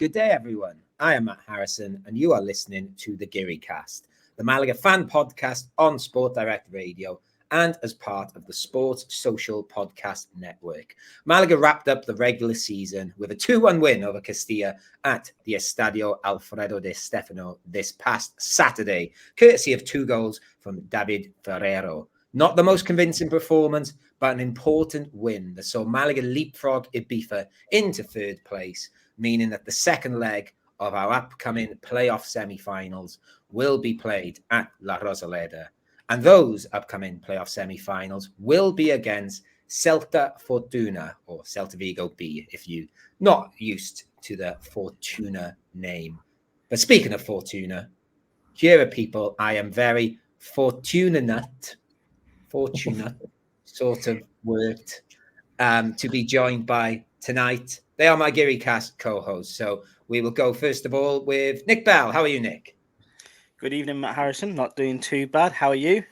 Good day, everyone. I am Matt Harrison, and you are listening to the Geary Cast, the Malaga fan podcast on Sport Direct Radio and as part of the Sports Social Podcast Network. Malaga wrapped up the regular season with a 2-1 win over Castilla at the Estadio Alfredo de Stefano this past Saturday, courtesy of 2 goals from David Ferrero. Not the most convincing performance, but an important win that saw Malaga leapfrog Ibiza into 3rd place, meaning that the second leg of our upcoming playoff semi-finals will be played at La Rosaleda. And those upcoming playoff semi-finals will be against Celta Fortuna, or Celta Vigo B, if you're not used to the Fortuna name. But speaking of Fortuna, here are people I am very fortunate sort of worked to be joined by tonight. They are my Geary Cast co-hosts. So we will go first of all with Nick Bell. How are you, Nick? Good evening, Matt Harrison. Not doing too bad. How are you?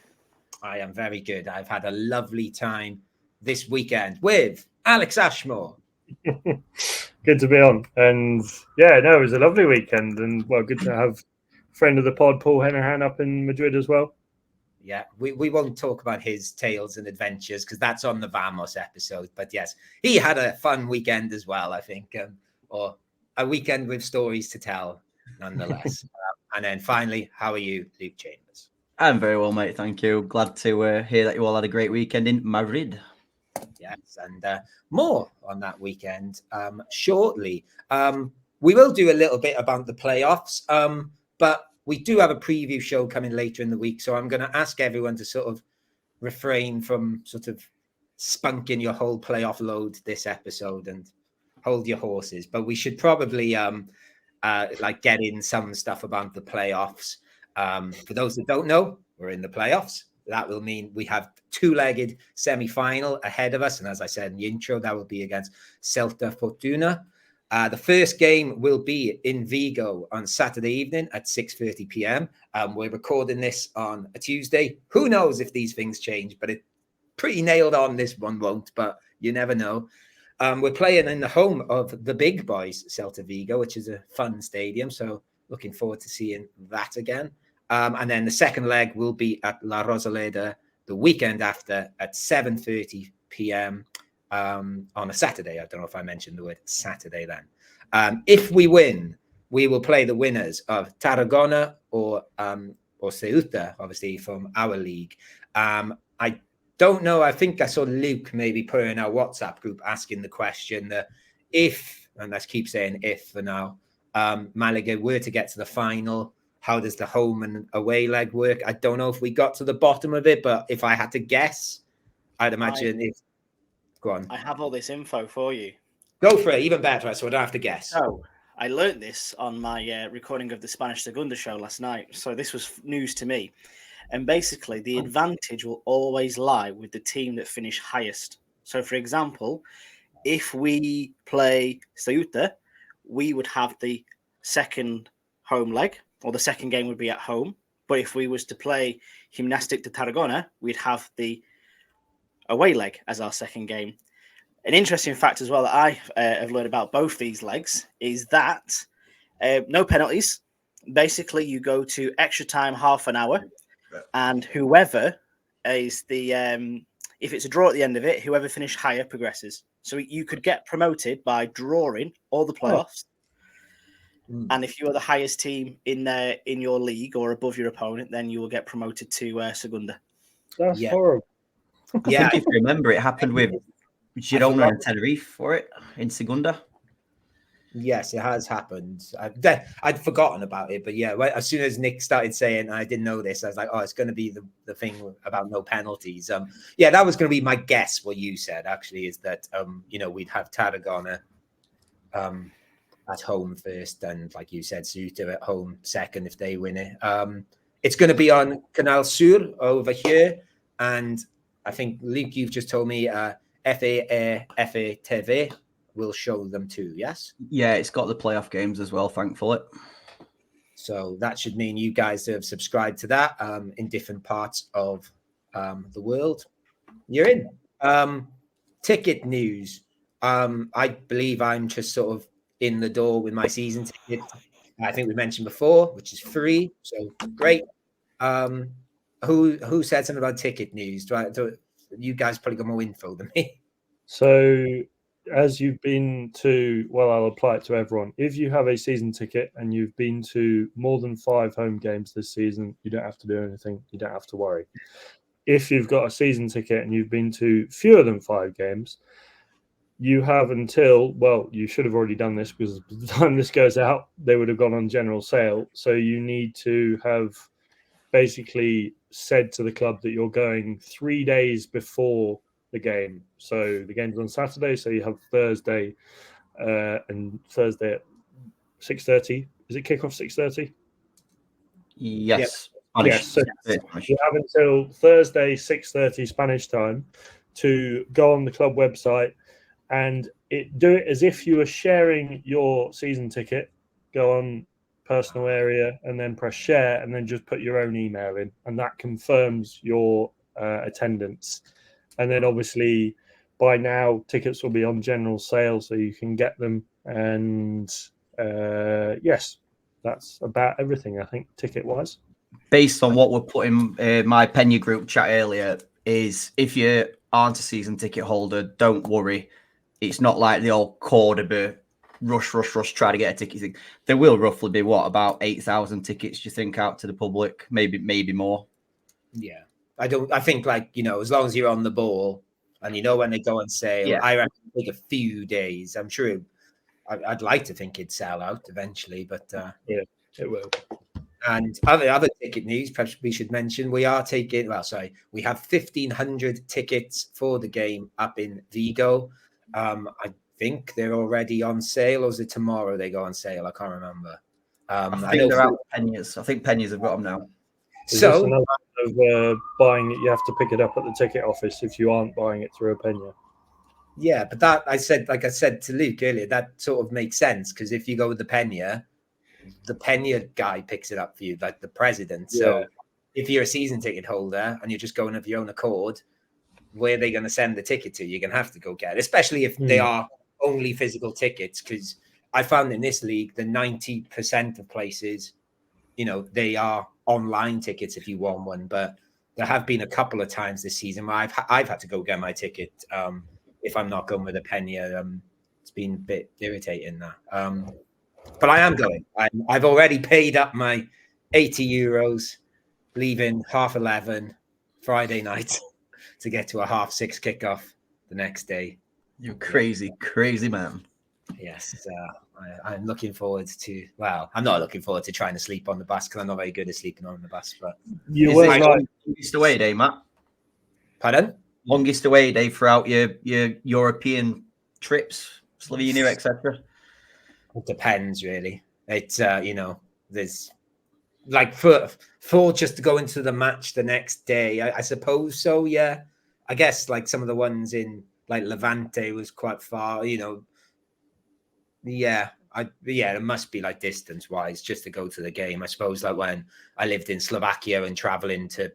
I am very good. I've had a lovely time this weekend with Alex Ashmore. Good to be on. And yeah, no, it was a lovely weekend. And well, good to have friend of the pod, Paul Hennahan, up in Madrid as well. Yeah, we won't talk about his tales and adventures because that's on the Vamos episode. But yes, he had a fun weekend as well, I think, or a weekend with stories to tell, nonetheless. And then finally, how are you, Luke Chambers? I'm very well, mate. Thank you. Glad to hear that you all had a great weekend in Madrid. Yes, and more on that weekend shortly. We will do a little bit about the playoffs, but we do have a preview show coming later in the week. So I'm going to ask everyone to sort of refrain from sort of spunking your whole playoff load this episode and hold your horses. But we should probably get in some stuff about the playoffs. For those that don't know, we're in the playoffs. That will mean we have 2-legged semi-final ahead of us. And as I said in the intro, that will be against Celta Fortuna. The first game will be in Vigo on Saturday evening at 6:30 p.m. We're recording this on a Tuesday. Who knows if these things change, but it's pretty nailed on. This one won't, but you never know. We're playing in the home of the big boys, Celta Vigo, which is a fun stadium. So looking forward to seeing that again. And then the second leg will be at La Rosaleda the weekend after at 7:30 p.m. On a Saturday. I don't know if I mentioned the word Saturday then. If we win, we will play the winners of Tarragona or Ceuta, obviously from our league. I don't know. I think I saw Luke maybe put in our WhatsApp group asking the question that if, and let's keep saying if for now, Malaga were to get to the final, how does the home and away leg work? I don't know if we got to the bottom of it, but if I had to guess, I'd imagine if. Go on. I have all this info for you. Go for it. Even better, so I don't have to guess. So I learnt this on my recording of the Spanish Segunda show last night. So this was news to me. And basically, the advantage will always lie with the team that finished highest. So, for example, if we play Ceuta, we would have the second home leg, or the second game would be at home. But if we was to play Gimnàstic de Tarragona, we'd have the away leg as our second game. An interesting fact as well that I have learned about both these legs is that no penalties. Basically, you go to extra time, half an hour, and whoever is the if it's a draw at the end of it, whoever finished higher progresses. So you could get promoted by drawing all the playoffs. And if you are the highest team in your league or above your opponent, then you will get promoted to Segunda. That's horrible. I think if you remember, it happened with Girona and Tenerife for it in Segunda. Yes, it has happened. I'd forgotten about it, but yeah, as soon as Nick started saying, I didn't know this, I was like, oh, it's going to be the thing about no penalties. Yeah, that was going to be my guess. What you said actually is that we'd have Tarragona at home first, and like you said, Ceuta at home second if they win it. It's going to be on Canal Sur over here, and I think Luke, you've just told me FA will show them too, yes? Yeah, it's got the playoff games as well, thankfully. So that should mean you guys have subscribed to that in different parts of the world. You're in. Ticket news. I believe I'm just sort of in the door with my season ticket. I think we mentioned before, which is free. So great. Who said something about ticket news? You guys probably got more info than me. So, as you've been to, well, I'll apply it to everyone. If you have a season ticket and you've been to more than 5 home games this season, you don't have to do anything. You don't have to worry. If you've got a season ticket and you've been to fewer than 5 games, you have until, well, you should have already done this because by the time this goes out, they would have gone on general sale. So you need to have basically said to the club that you're going 3 days before the game. So the game's on Saturday, so you have Thursday and Thursday at 6:30. Is it kickoff 6:30? Yes. Yes. So you have until Thursday 6:30 Spanish time to go on the club website and do it as if you were sharing your season ticket. Go on personal area and then press share and then just put your own email in, and that confirms your attendance. And then obviously by now tickets will be on general sale, so you can get them. And yes, that's about everything, I think, ticket wise. Based on what we're putting my Pena group chat earlier, is if you aren't a season ticket holder, don't worry. It's not like the old Cordoba rush, try to get a ticket thing. There will roughly be about 8,000 tickets, do you think, out to the public? Maybe more. Yeah. I think, like, as long as you're on the ball and when they go on sale, Yeah. I reckon it'll take a few days. I'm sure I'd like to think it'd sell out eventually, but yeah, it will. And other ticket news, perhaps we should mention, we have 1,500 tickets for the game up in Vigo. I think they're already on sale, or is it tomorrow they go on sale? I can't remember. I think they're out of Peñas. I think Peñas have got them now. Is this another of buying it? You have to pick it up at the ticket office if you aren't buying it through a Pena. Yeah, but that I said to Luke earlier, that sort of makes sense, because if you go with the Pena guy picks it up for you, like the president. So if you're a season ticket holder and you're just going of your own accord, where are they going to send the ticket to? You're going to have to go get it, especially if they are only physical tickets, because I found in this league the 90% of places, they are online tickets if you want one. But there have been a couple of times this season where I've had to go get my ticket if I'm not going with a Pena. It's been a bit irritating that. But I am going. I've already paid up my €80, leaving 11:30 Friday night to get to a 6:30 kickoff the next day. You crazy man. Yes, I'm looking forward to. Well, I'm not looking forward to trying to sleep on the bus because I'm not very good at sleeping on the bus. But you will right. Longest away day, Matt? Pardon? Longest away day throughout your European trips, Slovenia, etc. It depends, really. It's there's like for just to go into the match the next day. I suppose so. Yeah, I guess like some of the ones in like Levante was quite far. Yeah, it must be like distance wise just to go to the game. I suppose like when I lived in Slovakia and traveling to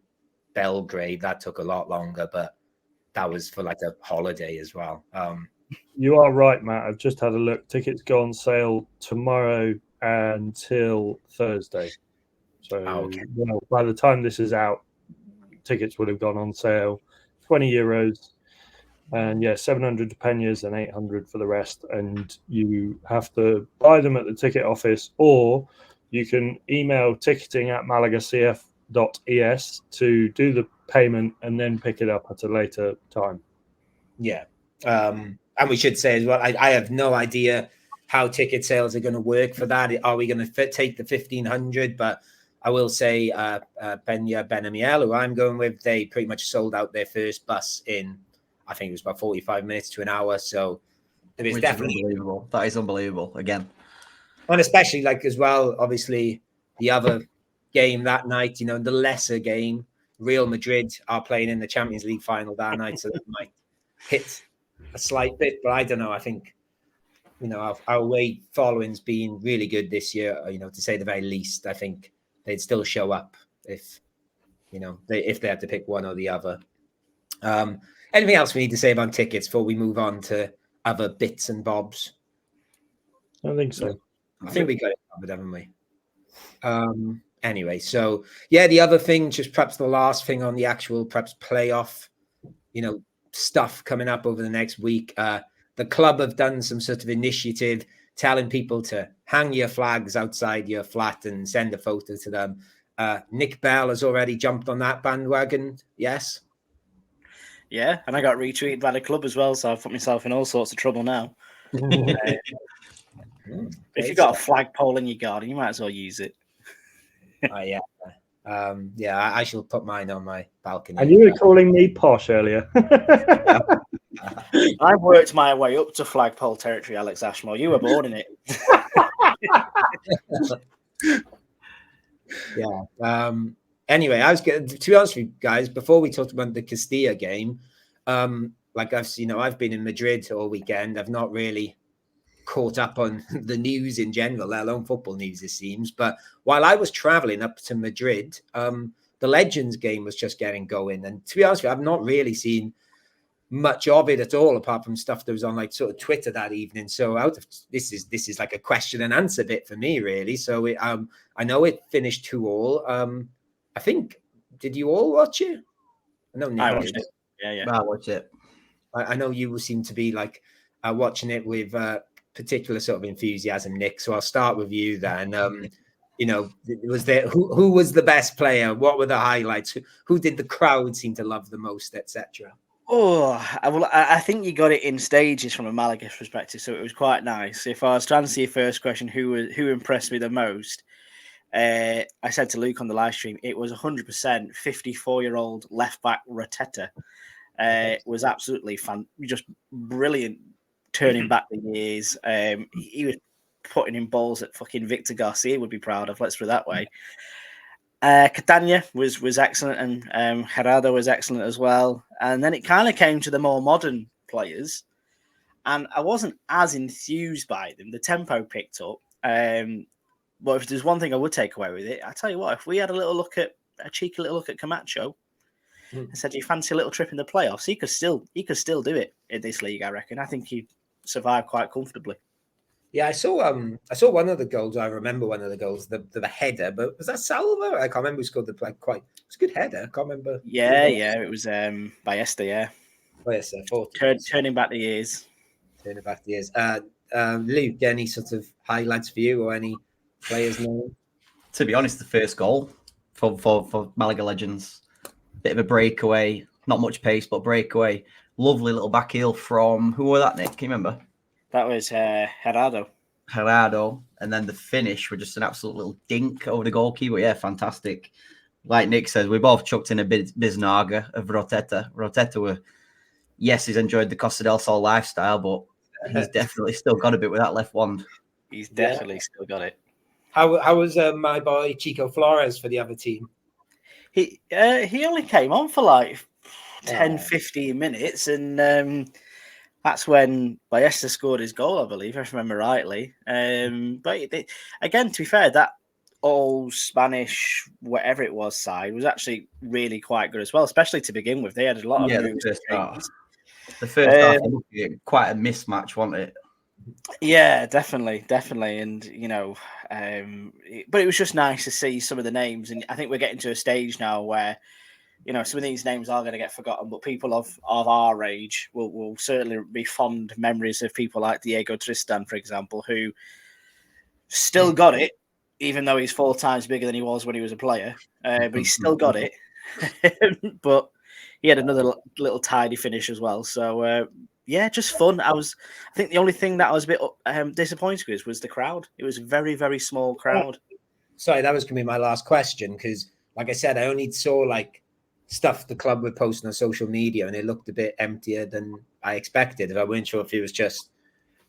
Belgrade, that took a lot longer, but that was for like a holiday as well. You are right, Matt. I've just had a look. Tickets go on sale tomorrow until Thursday. So by the time this is out, tickets would have gone on sale. €20. And 700 Peñas and 800 for the rest. And you have to buy them at the ticket office, or you can email ticketing@malagacf.es to do the payment and then pick it up at a later time. Yeah. And we should say as well, I have no idea how ticket sales are going to work for that. Are we going to take the 1,500? But I will say Pena Benamiel, who I'm going with, they pretty much sold out their first bus in, I think it was about 45 minutes to an hour. So it is definitely unbelievable. That is unbelievable again. And especially like as well, obviously the other game that night, the lesser game, Real Madrid are playing in the Champions League final that night. So that might hit a slight bit, but I don't know. I think, our away following's been really good this year, to say the very least. I think they'd still show up if they had to pick one or the other. Anything else we need to say about tickets before we move on to other bits and bobs? I think so. I think we got it covered, haven't we? Anyway, so yeah, the other thing, just perhaps the last thing on the actual perhaps playoff, stuff coming up over the next week. The club have done some sort of initiative telling people to hang your flags outside your flat and send a photo to them. Nick Bell has already jumped on that bandwagon. Yes. Yeah, and I got retweeted by the club as well, so I've put myself in all sorts of trouble now. If you've got a flagpole in your garden, you might as well use it. Yeah. I shall put mine on my balcony. And you were calling me posh earlier. I worked my way up to flagpole territory, Alex Ashmore. You were born in it. Yeah. Anyway, I was to be honest with you guys, before we talked about the Castilla game, I've been in Madrid all weekend. I've not really caught up on the news in general, let alone football news, it seems. But while I was traveling up to Madrid, the Legends game was just getting going. And to be honest with you, I've not really seen much of it at all, apart from stuff that was on like sort of Twitter that evening. So this is like a question and answer bit for me, really. So I know it finished 2-2. I think, did you all watch it? I watched it. Yeah. I watched it. I know you seem to be like watching it with particular sort of enthusiasm, Nick. So I'll start with you then. Was there who was the best player? What were the highlights? Who did the crowd seem to love the most, etc.? Oh, well, I think you got it in stages from a Malaga perspective, so it was quite nice. If I was to answer your first question, who impressed me the most, I said to Luke on the live stream, it was 100% 54-year-old left back Rotetta. Was absolutely just brilliant, turning back the years. He was putting in balls that fucking Victor Garcia would be proud of. Let's put it that way. Catania was excellent, and Gerardo was excellent as well. And then it kind of came to the more modern players, and I wasn't as enthused by them. The tempo picked up. But if there's one thing I would take away with it, I tell you what, if we had a cheeky little look at Camacho, and said, "Do you fancy a little trip in the playoffs?" He could still do it in this league. I reckon. I think he'd survive quite comfortably. Yeah, I saw one of the goals. I remember one of the goals, the header. But was that Salva? I can't remember who scored the play. It's a good header. I can't remember. Yeah, it was Ballesta. Yeah, Ballesta. Turning back the years. Turning back the years. Luke, any sort of highlights for you or any players' name? To be honest, the first goal for Malaga Legends, bit of a breakaway, not much pace, but breakaway. Lovely little back heel from who was that, Nick? Can you remember? That was Gerardo. And then the finish were just an absolute little dink over the goalkeeper. Yeah, fantastic. Like Nick says, we both chucked in a biznaga of Rotetta. Rotetta he's enjoyed the Costa del Sol lifestyle, but he's definitely still got a bit with that left wand. He's definitely still got it. How was my boy Chico Flores for the other team? He only came on for like 10, 15 minutes, and that's when Ballesta scored his goal, I believe, if I remember rightly. But again, to be fair, that all Spanish, whatever it was, side was actually really quite good as well, especially to begin with. They had a lot of moves. The first half, quite a mismatch, wasn't it? Yeah, definitely. And, but it was just nice to see some of the names. And I think we're getting to a stage now where, some of these names are going to get forgotten, but people of our age will certainly be fond memories of people like Diego Tristan, for example, who still got it, even though he's 4 times bigger than he was when he was a player. But he still got it. But he had another little tidy finish as well. So, just fun. I think the only thing that I was a bit disappointed with was the crowd. It was a very, very small crowd. Sorry, that was going to be my last question because, like I said, I only saw like stuff the club were posting on social media, and it looked a bit emptier than I expected. I wasn't sure if it was just,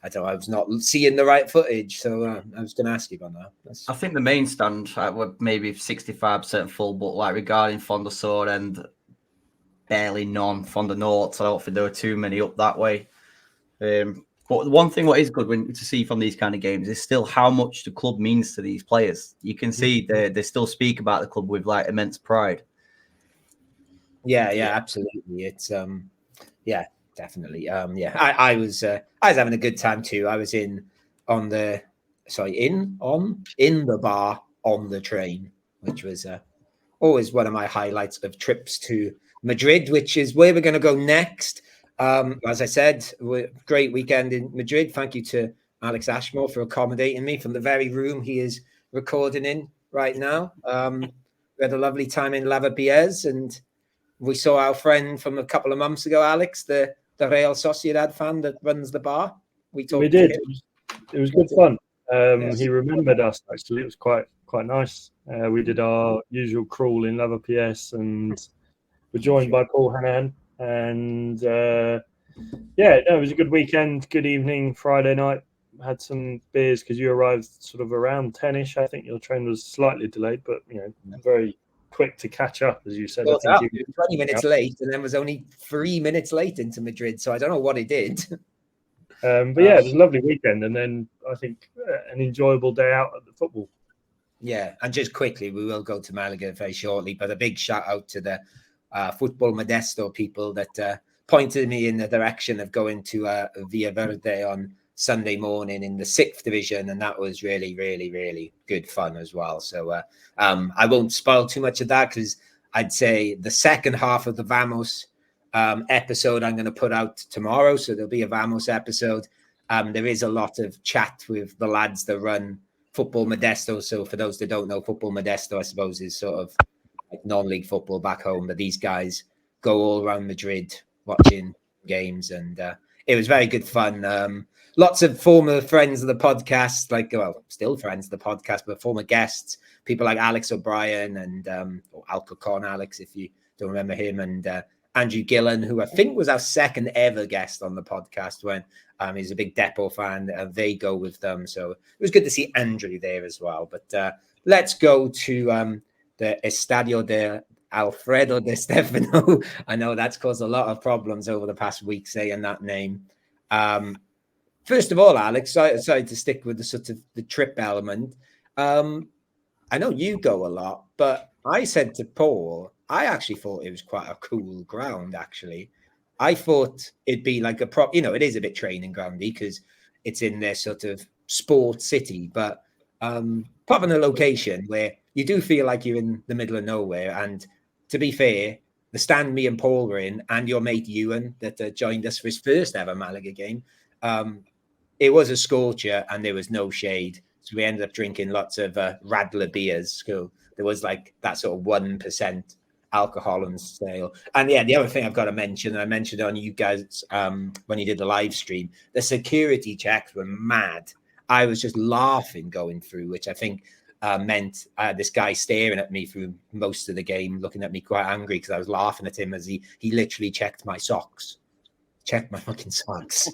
I was not seeing the right footage. So I was going to ask you about that. I think the main stand were maybe 65% full, but like regarding Fonda Sword and barely none Fonda North, I don't think there were too many up that way. But one thing what is good to see from these kind of games is still how much the club means to these players. You can see they still speak about the club with like immense pride. Yeah, absolutely. It's definitely. I was having a good time too. I was in in the bar on the train, which was always one of my highlights of trips to Madrid, which is where we're going to go next. As I said, great weekend in Madrid. Thank you to Alex Ashmore for accommodating me from the very room he is recording in right now. We had a lovely time in Lavapiés, and we saw our friend from a couple of months ago, Alex, the Real Sociedad fan that runs the bar. We did. It was good fun. Yes. He remembered us, actually. It was quite nice. We did our usual crawl in Lavapiés, and we're joined by Paul Hanahan. And it was a good weekend, good evening, Friday night. Had some beers because you arrived sort of around 10ish. I think your train was slightly delayed, but very quick to catch up, as you said. I think you 20 minutes late, and then was only 3 minutes late into Madrid, so I don't know what it did. But yeah, it was a lovely weekend, and then I think an enjoyable day out at the football. Yeah, and just quickly, we will go to Malaga very shortly, but a big shout out to the Football Modesto people that pointed me in the direction of going to Villaverde on Sunday morning in the 6th division, and that was really, really, really good fun as well. So I won't spoil too much of that, because I'd say the second half of the Vamos episode I'm going to put out tomorrow, so there'll be a Vamos episode. There is a lot of chat with the lads that run Football Modesto. So for those that don't know, Football Modesto, I suppose, is sort of like non-league football back home, but these guys go all around Madrid watching games, and it was very good fun. Lots of former friends of the podcast, still friends of the podcast, but former guests, people like Alex O'Brien and or Alcocon Alex, if you don't remember him, and Andrew Gillen, who I think was our second ever guest on the podcast when he's a big Depot fan. They go with them. So it was good to see Andrew there as well. But let's go to the Estadio de Alfredo de Stefano. I know that's caused a lot of problems over the past week saying that name. First of all, Alex, sorry to stick with the sort of the trip element. I know you go a lot, but I said to Paul, I actually thought it was quite a cool ground, actually. I thought it'd be like it is a bit training groundy because it's in their sort of sports city, but put in a location where you do feel like you're in the middle of nowhere. And to be fair, the stand me and Paul were in, and your mate Ewan that joined us for his first ever Malaga game, it was a scorcher and there was no shade. So we ended up drinking lots of Radler beers. So there was like that sort of 1% alcohol on sale. And yeah, the other thing I've got to mention, and I mentioned on you guys when you did the live stream, the security checks were mad. I was just laughing going through, which I think meant I had this guy staring at me through most of the game, looking at me quite angry because I was laughing at him as he literally checked my socks. Checked my fucking socks.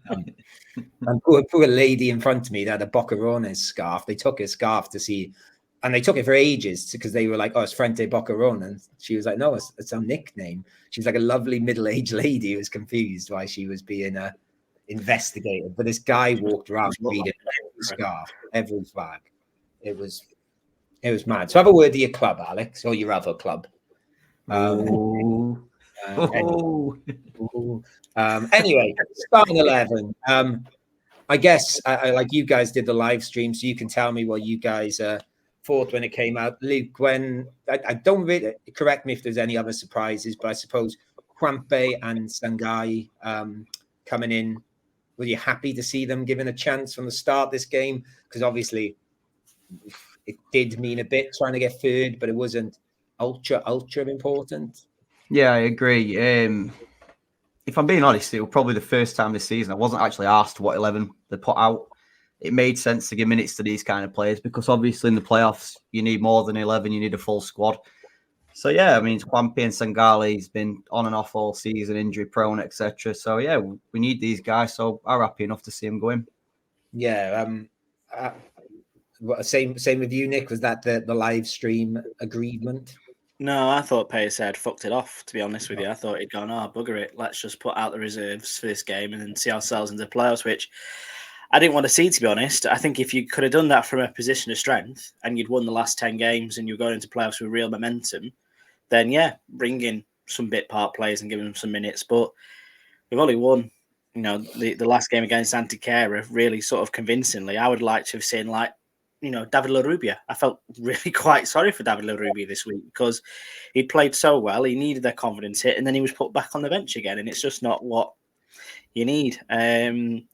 And poor lady in front of me that had a Boccherones scarf. They took his scarf to see, and they took it for ages because they were like, "Oh, it's Frente Boccherone," and she was like, "No, it's our nickname." She was like a lovely middle-aged lady who was confused why she was being investigated. But this guy walked around reading every scarf, every flag. It was mad. So have a word to your club, Alex, or your other club. Anyway, starting 11. I guess I like you guys did the live stream, so you can tell me what you guys thought when it came out. Luke, when I don't really correct me if there's any other surprises, but I suppose Juanpe and Sangai coming in. Were you happy to see them given a chance from the start of this game? Because obviously it did mean a bit trying to get third, but it wasn't ultra important. Yeah, I agree. If I'm being honest, it was probably the first time this season I wasn't actually asked what 11 they put out. It made sense to give minutes to these kind of players because obviously in the playoffs, you need more than 11. You need a full squad. So, yeah, I mean, Juanpi and Sanghali's been on and off all season, injury prone, etc. So, yeah, we need these guys. So I'm happy enough to see them go in. Yeah. Same with you, Nick. Was that the live stream agreement? No, I thought Pace had fucked it off, to be honest with you. I thought he'd gone, bugger it. Let's just put out the reserves for this game and then see ourselves into the playoffs, which I didn't want to see, to be honest. I think if you could have done that from a position of strength and you'd won the last 10 games and you're going into playoffs with real momentum, then, yeah, bring in some bit part players and give them some minutes. But we've only won the last game against Antequera really sort of convincingly. I would like to have seen David LaRubia. I felt really quite sorry for David LaRubia this week because he played so well. He needed their confidence hit, and then he was put back on the bench again, and it's just not what you need. And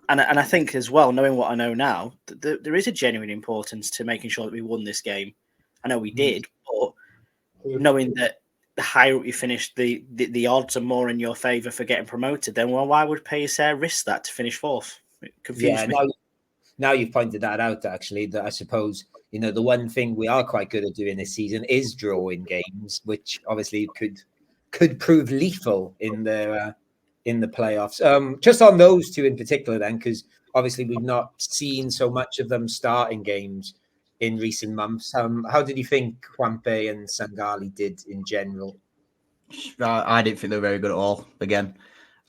I think as well, knowing what I know now, there is a genuine importance to making sure that we won this game. I know we did, but knowing that the higher up you finish, the odds are more in your favour for getting promoted, then why would Pellicer risk that to finish fourth? It confused me. Now you've pointed that out, actually, that I suppose, the one thing we are quite good at doing this season is drawing games, which obviously could prove lethal in the playoffs. Just on those two in particular then, because obviously we've not seen so much of them starting games in recent months. How did you think Juanpe and Sangali did in general? I didn't think they were very good at all. Again,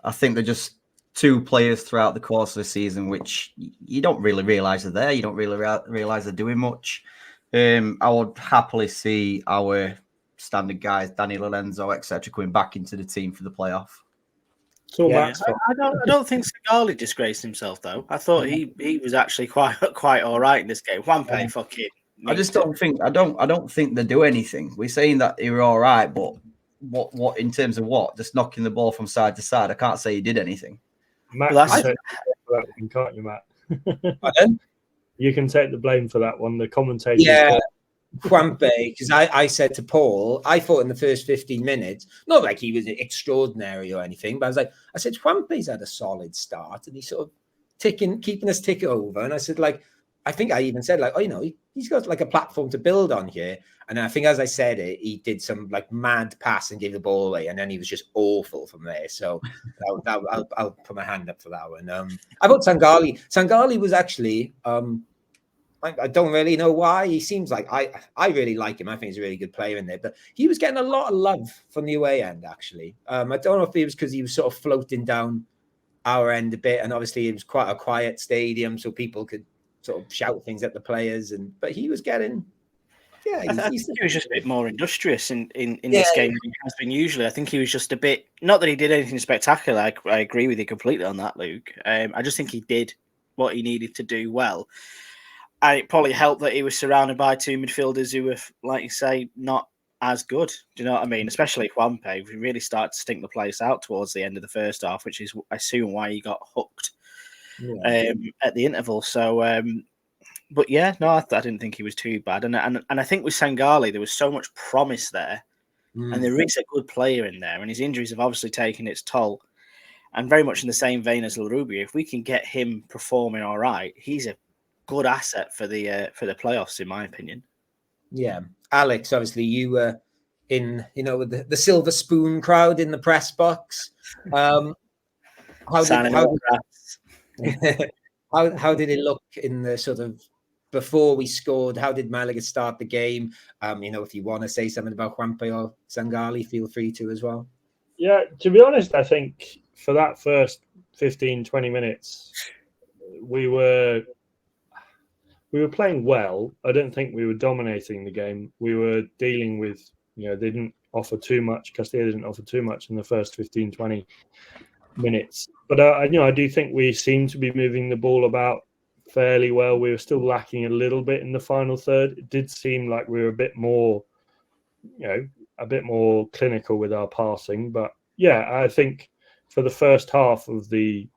I think they're just two players throughout the course of the season, which you don't really realise are there. You don't really realise they're doing much. I would happily see our standard guys, Danny Lorenzo, etc., coming back into the team for the playoff. So I don't think Sangali disgraced himself though. I thought he was actually quite all right in this game. Juanpe, fucking. I just don't think I don't think they do anything. We're saying that they were all right, but what in terms of what? Just knocking the ball from side to side. I can't say he did anything. Matt, Well, can take the blame for that one, can't you, Matt? Pardon? You can take the blame for that one. The commentator. Yeah, Juanpe, because I said to Paul, I thought in the first 15 minutes, not like he was extraordinary or anything, but I said, Juanpe's had a solid start and he's sort of keeping us tick over. And I said, I think I even said, he's got like a platform to build on here. And I think as I said it, he did some like mad pass and gave the ball away. And then he was just awful from there. So I'll put my hand up for that one. I thought Sangali was actually, I don't really know why. He seems like I really like him. I think he's a really good player in there. But he was getting a lot of love from the away end, actually. I don't know if it was because he was sort of floating down our end a bit. And obviously it was quite a quiet stadium, so people could sort of shout things at the players. But he was getting... Yeah, I think he was just a bit more industrious in this game than he has been usually. I think he was just a bit... Not that he did anything spectacular. I agree with you completely on that, Luke. I just think he did what he needed to do well. And it probably helped that he was surrounded by two midfielders who were, like you say, not as good. Do you know what I mean? Especially Juanpe, who really started to stink the place out towards the end of the first half, which is, I assume, why he got hooked at the interval. So, but yeah, no, I didn't think he was too bad. And I think with Sangali, there was so much promise there. And there is a good player in there. And his injuries have obviously taken its toll. And very much in the same vein as LaRubia, if we can get him performing all right, he's a good asset for the playoffs, in my opinion. Yeah, Alex, obviously you were in, with the silver spoon crowd in the press box. How did it look in the sort of before we scored? How did Malaga start the game? If you want to say something about Juanpe or Sangali, feel free to as well. Yeah, to be honest, I think for that first 15, 20 minutes, we were playing well. I don't think we were dominating the game. We were dealing with, they didn't offer too much. Castilla didn't offer too much in the first 15, 20 minutes. But, I do think we seemed to be moving the ball about fairly well. We were still lacking a little bit in the final third. It did seem like we were a bit more clinical with our passing. But, yeah, I think for the first half of the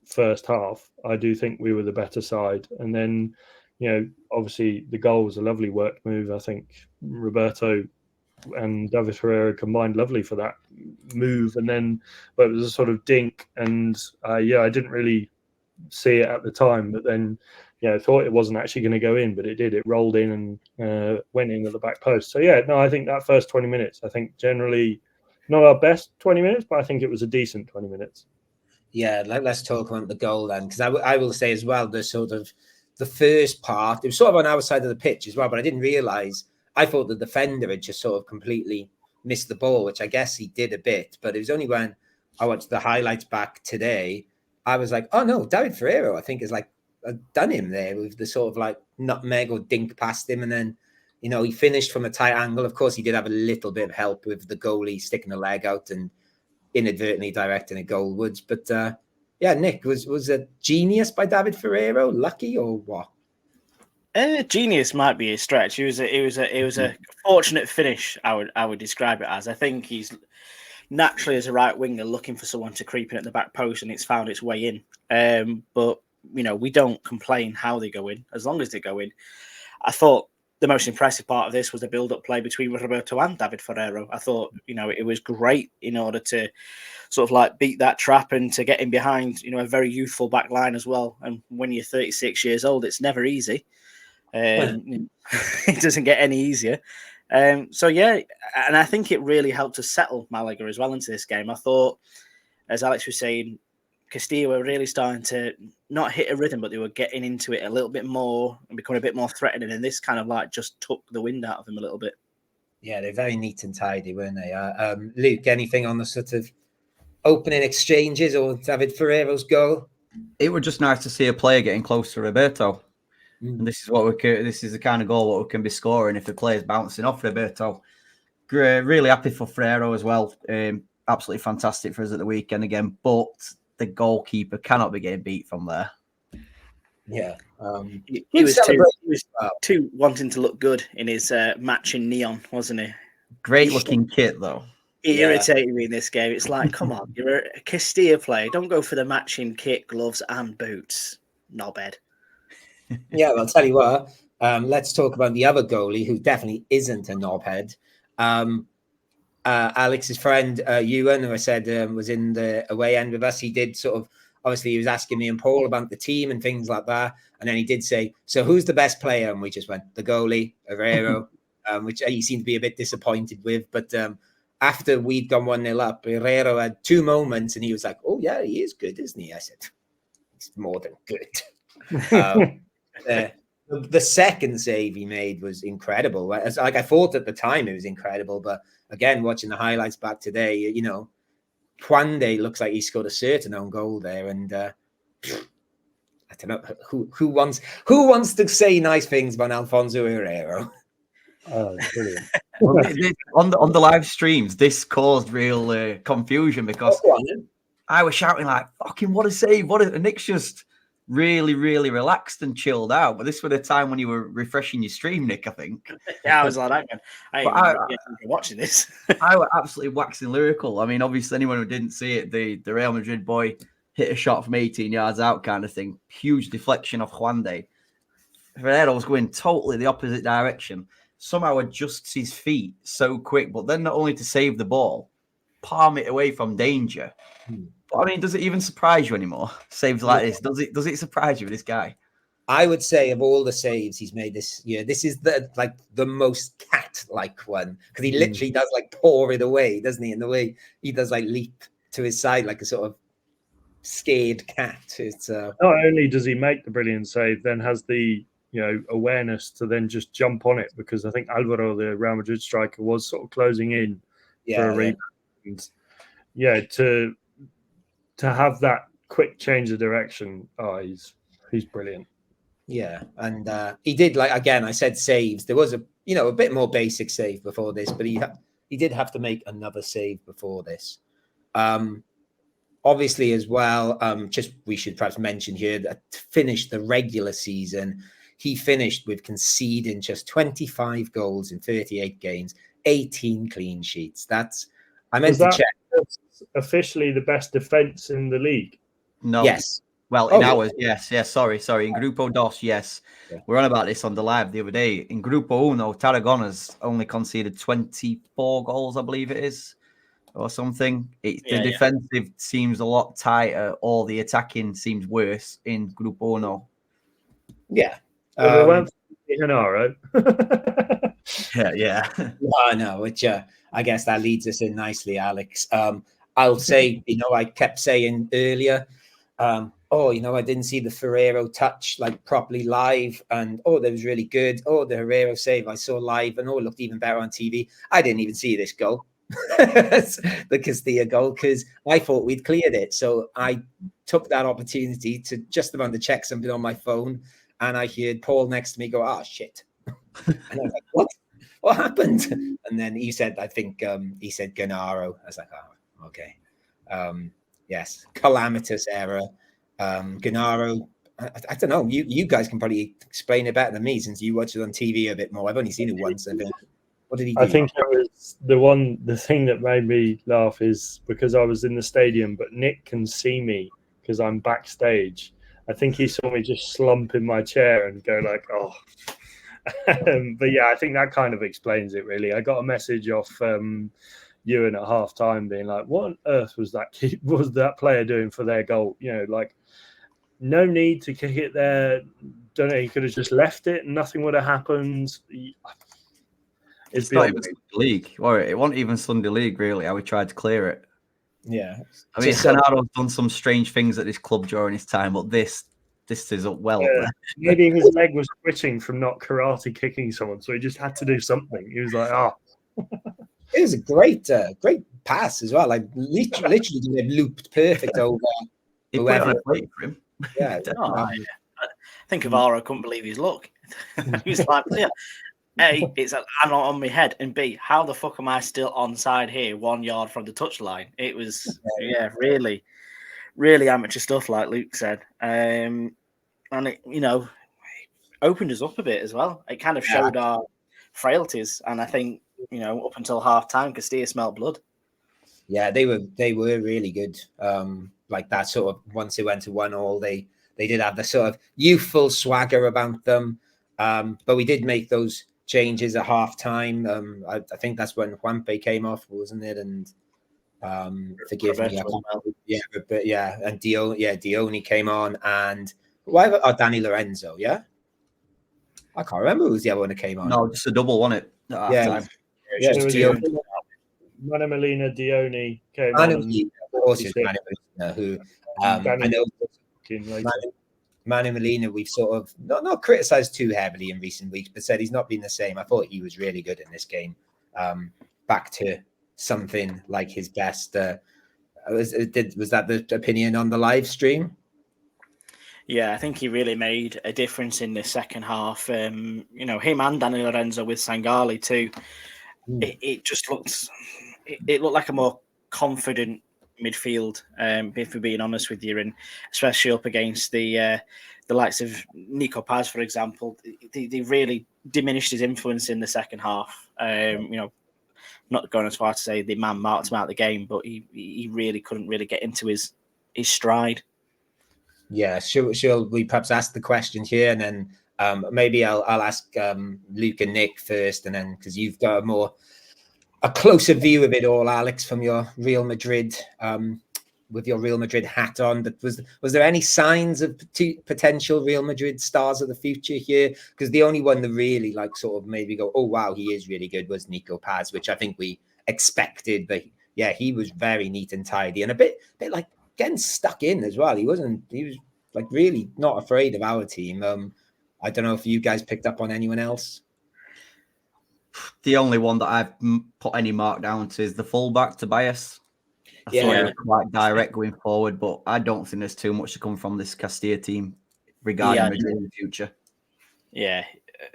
first half, I do think we were the better side. And then, obviously the goal was a lovely work move. I think Roberto and David Ferreira combined lovely for that move. And then, but it was a sort of dink. And I didn't really see it at the time. But then, I thought it wasn't actually going to go in, but it did. It rolled in and went in at the back post. So, I think that first 20 minutes, I think generally not our best 20 minutes, but I think it was a decent 20 minutes. Yeah, let's talk about the goal then, because I will say as well, the first part, it was sort of on our side of the pitch as well, but I didn't realise. I thought the defender had just sort of completely missed the ball, which I guess he did a bit, but it was only when I watched the highlights back today, I was like, oh no, David Ferreira, I think, is like done him there with the sort of like nutmeg or dink past him, and then, he finished from a tight angle. Of course, he did have a little bit of help with the goalie sticking a leg out, and inadvertently directing a goal, Woods. But yeah, Nick, was a genius by David Ferrero lucky or what? Genius might be a stretch. It was a fortunate finish. I would describe it as. I think he's naturally as a right winger looking for someone to creep in at the back post, and it's found its way in. But we don't complain how they go in as long as they go in. I thought the most impressive part of this was the build-up play between Roberto and David Ferrero. I thought it was great in order to sort of like beat that trap and to get in behind a very youthful back line as well. And when you're 36 years old, it's never easy. It doesn't get any easier. So yeah, and I think it really helped to settle Malaga as well into this game. I thought, as Alex was saying, Castilla were really starting to not hit a rhythm, but they were getting into it a little bit more and becoming a bit more threatening. And this kind of like just took the wind out of them a little bit. Yeah, they're very neat and tidy, weren't they? Luke, anything on the sort of opening exchanges or David Ferrero's goal? It was just nice to see a player getting close to Roberto. And this is the kind of goal what we can be scoring if the player's bouncing off Roberto. Really happy for Ferrero as well. Absolutely fantastic for us at the weekend again. But the goalkeeper cannot be getting beat from there. Yeah. He was too wanting to look good in his matching neon, wasn't he? Great looking kit, though. He irritated me in this game. It's like, come on, you're a Castilla player. Don't go for the matching kit, gloves, and boots. Knobhead. Yeah, well, I'll tell you what. Let's talk about the other goalie who definitely isn't a knobhead. Alex's friend, Ewan, who I said was in the away end with us, he did sort of, obviously he was asking me and Paul about the team and things like that. And then he did say, so who's the best player? And we just went, the goalie, Herrero, which he seemed to be a bit disappointed with. But after we'd gone 1-0 up, Herrero had 2 moments and he was like, oh, yeah, he is good, isn't he? I said, he's more than good. The second save he made was incredible. I thought at the time it was incredible, but again, watching the highlights back today, Juande looks like he scored a certain own goal there, and I don't know who wants to say nice things about Alfonso Herrero. Oh, brilliant! on the live streams, this caused real confusion because I was shouting like, "Fucking what a save! And Nick's just really, really relaxed and chilled out." But this was the time when you were refreshing your stream, Nick, I think. Yeah, I was like that, man. I ain't watching this. I was absolutely waxing lyrical. I mean, obviously, anyone who didn't see it, the Real Madrid boy hit a shot from 18 yards out kind of thing. Huge deflection off Juande. Ferrero was going totally the opposite direction. Somehow adjusts his feet so quick, but then not only to save the ball, palm it away from danger. But I mean, does it even surprise you anymore? Saves like this. Does it surprise you with this guy? I would say of all the saves he's made this year, this is the most cat-like one because he literally does pour it away, doesn't he? In the way he does leap to his side like a sort of scared cat. It's not only does he make the brilliant save, then has the awareness to then just jump on it because I think Alvaro, the Real Madrid striker, was sort of closing in for a rebound. Yeah, to have that quick change of direction, he's brilliant. Yeah, and he did again. I said saves. There was a bit more basic save before this, but he did have to make another save before this. Obviously, as well, we should perhaps mention here that to finish the regular season, he finished with conceding just 25 goals in 38 games, 18 clean sheets. I meant to check. Officially the best defense in the league? No. Yes. Well, in ours, yes. Sorry. In Grupo Dos, yes. Yeah. We're on about this on the live the other day. In Grupo Uno, Tarragona's only conceded 24 goals, I believe it is, or something. The defensive seems a lot tighter, or the attacking seems worse in Grupo Uno. Yeah. We went for Genaro. Yeah. I know, which I guess that leads us in nicely, Alex. I'll say, I kept saying earlier, I didn't see the Ferrero touch properly live, and that was really good. The Herrero save I saw live, and it looked even better on TV. I didn't even see this goal, the Castilla goal, because I thought we'd cleared it. So I took that opportunity to just about to check something on my phone, and I heard Paul next to me go, "Oh shit!" And I was like, "What happened?" And then he said, "I think he said Gennaro." I was like, "Oh, okay." Yes, calamitous error. Gennaro, I don't know. You guys can probably explain it better than me since you watch it on TV a bit more. I've only seen it once. I think. What did he do? I think it was the thing that made me laugh is because I was in the stadium, but Nick can see me because I'm backstage. I think he saw me just slump in my chair and go like, "Oh." But yeah, I think that kind of explains it really. I got a message off Ewan at half time being like, "What on earth was that player doing for their goal?" You know, like no need to kick it there. Don't know. He could have just left it and nothing would have happened. It's not even Sunday League, or it wasn't even Sunday League really. How we tried to clear it. Yeah, I mean, Gennardo's done some strange things at this club during his time, but this is up well up there. Maybe his leg was twitching from not karate kicking someone, so he just had to do something. He was like, It was a great pass as well. Like literally looped perfect over. He put it on a plate for him. Yeah. I think Avaro couldn't believe his luck. He was like, yeah. A, it's on my head, and B, how the fuck am I still onside here, 1 yard from the touchline? It was, really, really amateur stuff, like Luke said. And it, opened us up a bit as well. It kind of showed our frailties, and I think, up until half time, Castilla smelled blood. Yeah, they were really good. Like that sort of once they went to 1-1, they did have the sort of youthful swagger about them. But we did make those changes at half time. I think that's when Juanpe came off, wasn't it? And forgive me, and Dione came on, and Danny Lorenzo, I can't remember who was the other one that came on. No, just a double, wasn't it? it was Dione. Manu Molina, Dione came on. Of course, it's Manu Molina, who I know. Manu Molina, we've sort of not criticised too heavily in recent weeks, but said he's not been the same. I thought he was really good in this game. Back to something like his best. Was that the opinion on the live stream? Yeah, I think he really made a difference in the second half. Him and Danny Lorenzo with Sangali too. It just looked like a more confident midfield, if we're being honest with you, and especially up against the likes of Nico Paz, for example. They really diminished his influence in the second half. Not going as far to say the man marked him out of the game, but he really couldn't really get into his stride. Yeah, shall we perhaps ask the question here, and then maybe I'll ask Luke and Nick first, and then because you've got a closer view of it all, Alex, from your Real Madrid, with your Real Madrid hat on. But was there any signs of potential Real Madrid stars of the future here? Because the only one that really sort of maybe go, oh wow, he is really good, was Nico Paz, which I think we expected. But yeah, he was very neat and tidy, and a bit like getting stuck in as well. He was like really not afraid of our team. I don't know if you guys picked up on anyone else. The only one that I've put any mark down to is the fullback, Tobias. I thought he was quite direct going forward, but I don't think there's too much to come from this Castilla team regarding Madrid in the future. Yeah,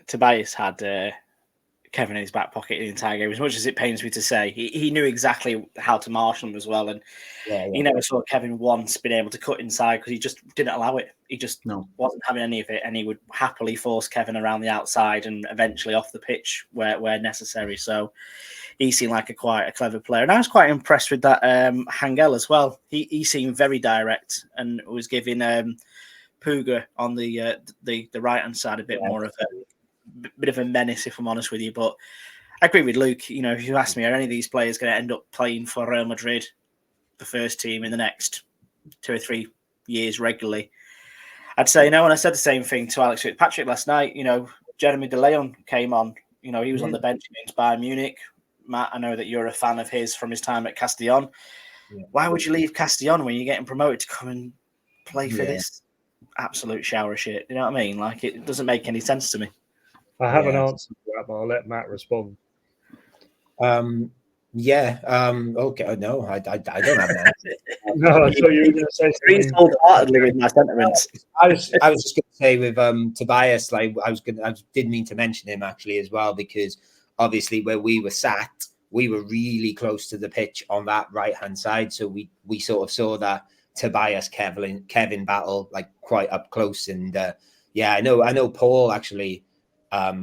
Tobias had Kevin in his back pocket the entire game. As much as it pains me to say, he knew exactly how to marshal him as well. And he never saw Kevin once been able to cut inside because he just didn't allow it. He just wasn't having any of it, and he would happily force Kevin around the outside and eventually off the pitch where necessary. So he seemed like quite a clever player. And I was quite impressed with that Hangel as well. He seemed very direct and was giving Puga on the right-hand side a bit more of a menace, if I'm honest with you. But I agree with Luke. If you ask me, are any of these players going to end up playing for Real Madrid, the first team, in the next 2 or 3 years regularly? I'd say no. And I said the same thing to Alex Fitzpatrick last night. Jeremy De Leon came on. He was on the bench against Bayern Munich. Matt, I know that you're a fan of his from his time at Castellón. Yeah. Why would you leave Castellón when you're getting promoted to come and play for this absolute shower shit? You know what I mean? It doesn't make any sense to me. I have an answer to that, but I'll let Matt respond. Okay. No, I don't have an answer. No, I thought you were going to say something. Wholeheartedly with my sentiments. I was just going to say with Tobias, I did mean to mention him actually as well, because obviously where we were sat, we were really close to the pitch on that right-hand side. So we sort of saw that Tobias Kevin battle like quite up close. And yeah, I know Paul actually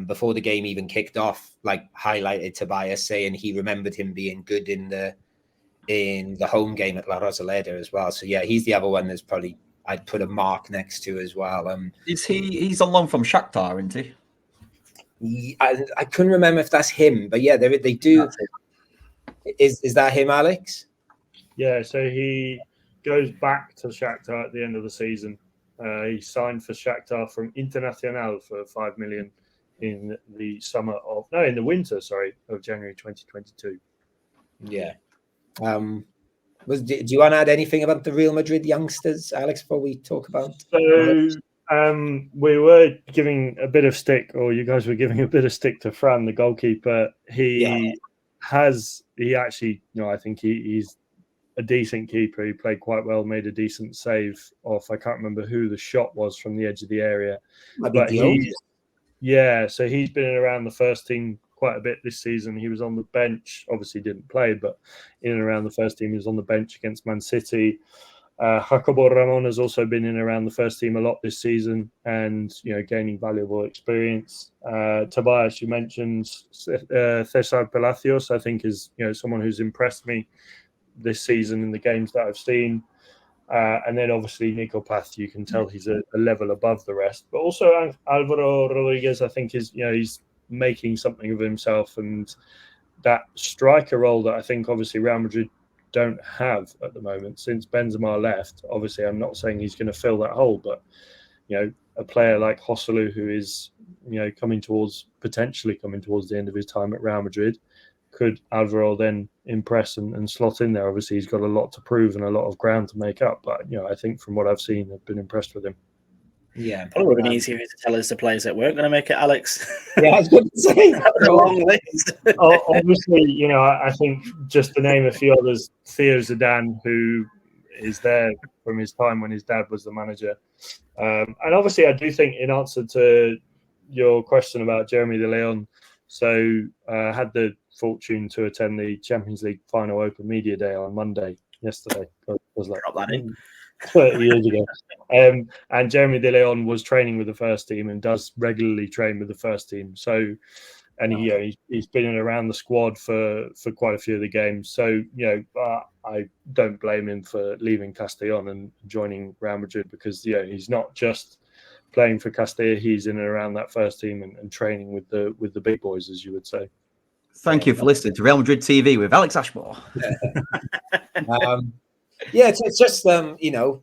before the game even kicked off, like highlighted Tobias, saying he remembered him being good in the home game at La Rosaleda as well. So yeah, he's the other one that's probably I'd put a mark next to as well. He's on loan from Shakhtar, isn't he? I couldn't remember if that's him, but yeah, they do. Is that him, Alex? Yeah, so he goes back to Shakhtar at the end of the season. He signed for Shakhtar from Internacional for 5 million in the winter, of January 2022. Yeah. Do you want to add anything about the Real Madrid youngsters, Alex, before we talk about? So we were giving a bit of stick, or you guys were giving a bit of stick to Fran, the goalkeeper. He actually, I think he's a decent keeper. He played quite well, made a decent save off. I can't remember who the shot was from the edge of the area. But so he's been around the first team quite a bit this season. He was on the bench, obviously didn't play, but in and around the first team. He was on the bench against Man City. Jacobo Ramon has also been in around the first team a lot this season, and gaining valuable experience. Tobias, you mentioned Cesar Palacios, I think is someone who's impressed me this season in the games that I've seen. And then obviously Nico Plath, you can tell he's a level above the rest. But also Alvaro Rodriguez, I think is he's making something of himself, and that striker role that I think obviously Real Madrid don't have at the moment since Benzema left. Obviously, I'm not saying he's going to fill that hole, but a player like Joselu, who is potentially coming towards the end of his time at Real Madrid, could Alvaro then impress and slot in there? Obviously, he's got a lot to prove and a lot of ground to make up, but I think from what I've seen, I've been impressed with him. Yeah, probably would have been easier to tell us the players that weren't going to make it, Alex. Yeah, I was going to say that was a long list. Obviously, I think just to name a few others, Theo Zidane, who is there from his time when his dad was the manager, and obviously, I do think in answer to your question about Jeremy De Leon, so I had the fortune to attend the Champions League final open media day on Monday yesterday. It was like 30 years ago. And Jeremy De Leon was training with the first team and does regularly train with the first team. So, and he's been in around the squad for quite a few of the games. So, I don't blame him for leaving Castellón and joining Real Madrid, because he's not just playing for Castilla, he's in and around that first team and training with the big boys, as you would say. Thank you for listening to Real Madrid TV with Alex Ashmore. Yeah, it's just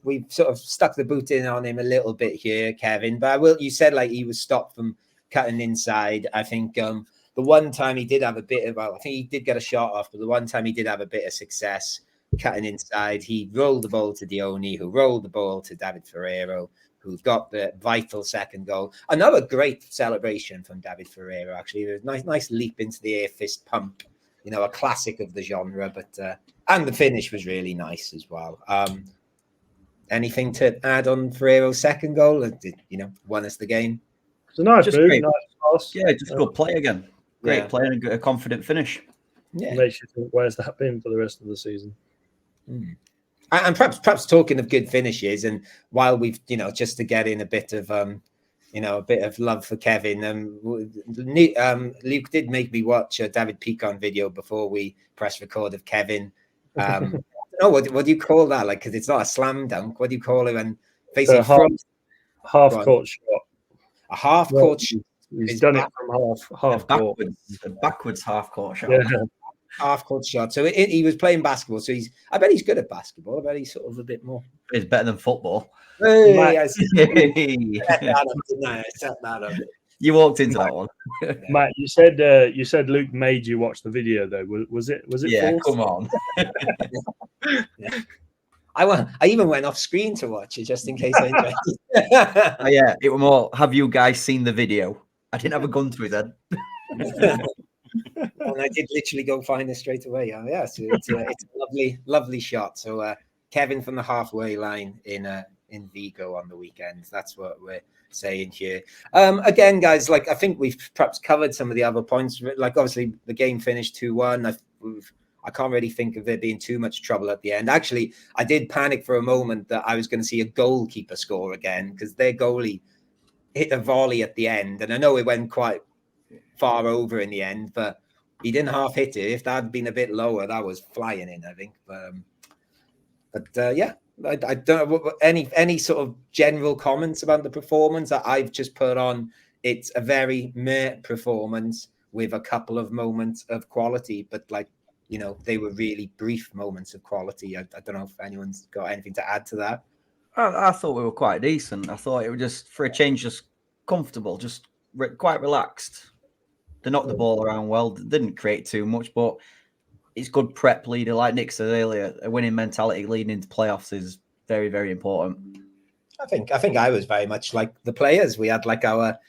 we've sort of stuck the boot in on him a little bit here, Kevin. But you said like he was stopped from cutting inside. I think the one time he did have a bit of, I think he did get a shot off, but the one time he did have a bit of success cutting inside, he rolled the ball to Dioni, who rolled the ball to David Ferreiro, who got the vital second goal. Another great celebration from David Ferreiro, actually. There was a nice leap into the air, fist pump, a classic of the genre, but and the finish was really nice as well. Anything to add on Ferreiro's second goal? Won us the game. It's a nice just move, great. nice pass. Yeah, just a good play again. Great play and a confident finish. Yeah, makes you think, where's that been for the rest of the season? And perhaps talking of good finishes, and while we've just to get in a bit of a bit of love for Kevin, Luke did make me watch a David Picon video before we press record of Kevin. I don't know what do you call that? Like, because it's not a slam dunk. What do you call it when facing half court shot? A half court shot. He's done it from half court. Backwards half court shot. Yeah. Half court shot. So he was playing basketball. So I bet he's good at basketball. I bet he's sort of a bit more. He's better than football. Hey, I set that up. You walked into that one. Matt, you said Luke made you watch the video though. Was it? Yeah, false? come on. Yeah. I even went off screen to watch it just in case I enjoyed it. Yeah, it was more, have you guys seen the video? I didn't have a gun to his head. And I did literally go find it straight away. Yeah, so it's a lovely shot. So Kevin from the halfway line in Vigo on the weekend. That's what we're saying here. Again, guys, like I think we've perhaps covered some of the other points. Like obviously the game finished 2-1. I can't really think of there being too much trouble at the end. Actually, I did panic for a moment that I was going to see a goalkeeper score again, because their goalie hit a volley at the end. And I know it went quite far over in the end, but he didn't half hit it. If that had been a bit lower, that was flying in, I think. But yeah, I don't know any sort of general comments about the performance that I've just put on. It's a very meh performance with a couple of moments of quality, but like, you know, they were really brief moments of quality. I don't know if anyone's got anything to add to that. I thought we were quite decent. I thought it was just, for a change, just comfortable, just quite relaxed. They knocked the ball around well. They didn't create too much, but it's good prep leader. Like Nick said earlier, a winning mentality leading into playoffs is very, very important. I think I was very much like the players. We had like our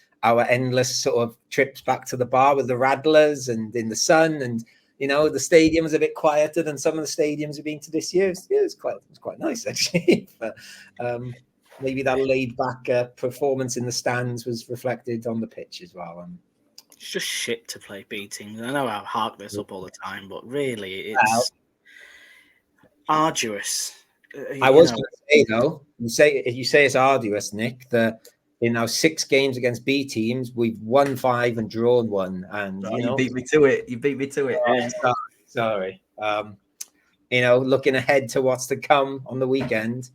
endless sort of trips back to the bar with the Radlers and in the sun, and you know, the stadium was a bit quieter than some of the stadiums we've been to this year. Yeah, it was quite nice actually. But maybe that laid back performance in the stands was reflected on the pitch as well. It's just shit to play B teams. I know I hark this up all the time, but really, it's arduous. I was going to say though, you say it's arduous, Nick. In our 6 games against B teams, we've won 5 and drawn 1. And you beat me to it. You beat me to it. Sorry. You know, looking ahead to what's to come on the weekend,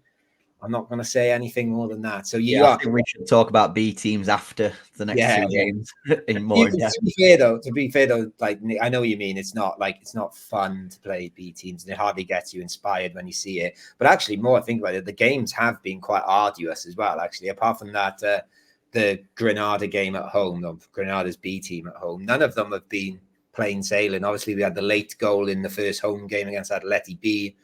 I'm not going to say anything more than that. So I think we should talk about B teams after the next 2 games in more depth. To be fair though, like I know what you mean. It's not fun to play B teams, and it hardly gets you inspired when you see it. But actually, more I think about it, the games have been quite arduous as well. Actually, apart from that, the Granada game at home, Granada's B team at home, none of them have been plain sailing. Obviously, we had the late goal in the first home game against Atleti B.